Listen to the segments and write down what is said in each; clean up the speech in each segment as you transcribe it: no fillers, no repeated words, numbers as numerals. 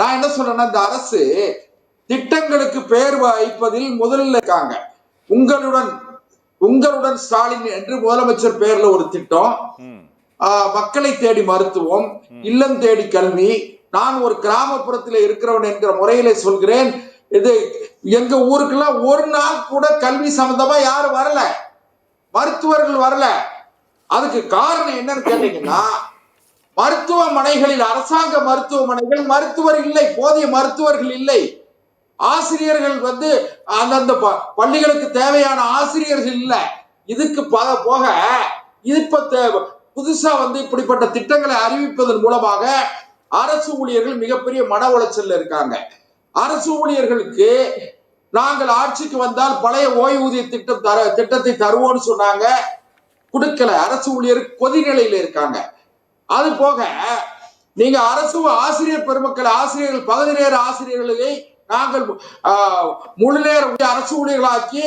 நான் என்ன சொல்றேன்னா, இந்த அரசு திட்டங்களுக்கு பெயர் வைப்பதில் முதலில் இருக்காங்க. உங்களுடன் ஸ்டாலின் என்று முதலமைச்சர் பெயர்ல ஒரு திட்டம், மக்களை தேடி மருத்துவம், இல்லம் தேடி கல்வி. நான் ஒரு கிராமப்புறத்தில் இருக்கிறவன் என்கிற முறையில சொல்கிறேன். இது எங்க ஊருக்கெல்லாம் ஒரு நாள் கூட கல்வி சம்பந்தமா யாரும் வரல, மருத்துவர்கள் வரல. அதுக்கு காரணம் என்னன்னு கேட்டீங்கன்னா, மருத்துவமனைகளில், அரசாங்க மருத்துவமனைகள் மருத்துவர் இல்லை, போதிய மருத்துவர்கள் இல்லை. ஆசிரியர்கள் அந்தந்த பள்ளிகளுக்கு தேவையான ஆசிரியர்கள் இல்ல. இதுக்கு போக இப்ப புதுசா இப்படிப்பட்ட திட்டங்களை அறிவிப்பதன் மூலமாக அரசு ஊழியர்கள் மிகப்பெரிய மன உளைச்சல் இருக்காங்க. அரசு ஊழியர்களுக்கு நாங்கள் ஆட்சிக்கு வந்தால் பழைய ஓய்வூதிய திட்டத்தை தருவோம்னு சொன்னாங்க, கொடுக்கல. அரசு ஊழியர் கொதிநிலையில இருக்காங்க. அது போக நீங்க அரசு ஆசிரியர் பெருமக்கள், ஆசிரியர்கள், பகுதி நேர ஆசிரியர்களை நாங்கள் முழு நேர அரசு ஊழியர்களாக்கி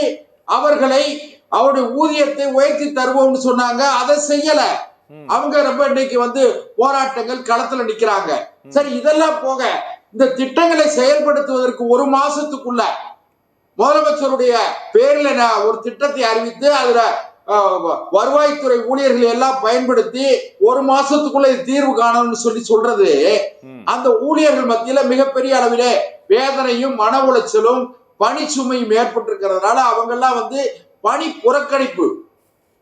அவருடைய ஊதியத்தை உயர்த்தி தருவோம்னு சொன்னாங்க. அதை செய்யல. அவங்க ரொம்ப இன்னைக்கு போராட்டங்கள் களத்துல நிக்கிறாங்க. சரி, இதெல்லாம் போக இந்த திட்டங்களை செயல்படுத்துவதற்கு ஒரு மாசத்துக்குள்ள முதலமைச்சருடைய பேரில் ஒரு திட்டத்தை அறிவித்து அதுல வருவாய்த்துறை ஊழியர்கள் எல்லாம் பயன்படுத்தி ஒரு மாசத்துக்குள்ள தீர்வு காணணும்னு சொல்றது அந்த ஊழியர்கள் மத்தியில மிகப்பெரிய அளவிலே வேதனையும் மன உளைச்சலும் பணி சுமையும் ஏற்பட்டிருக்கிறதுனால அவங்க எல்லாம் பணி புறக்கணிப்பு,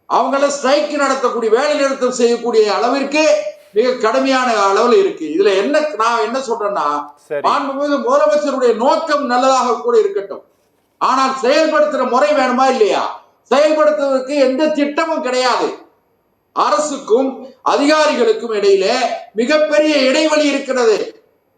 அவங்கள ஸ்ட்ரைக் நடத்தக்கூடிய, வேலை நிறுத்தம் செய்யக்கூடிய அளவிற்கு மிக கடுமையான அளவில் இருக்கு. இதுல நான் என்ன சொல்றேன்னா, மாண்புமிகு முதலமைச்சருடைய நோக்கம் நல்லதாக கூட இருக்கட்டும், ஆனால் செயல்படுத்துற முறை வேணுமா இல்லையா? செயல்படுத்துவதற்கு எந்த திட்டமும் கிடையாது. அரசுக்கும் அதிகாரிகளுக்கும் இடையிலே மிகப்பெரிய இடைவெளி இருக்கிறது.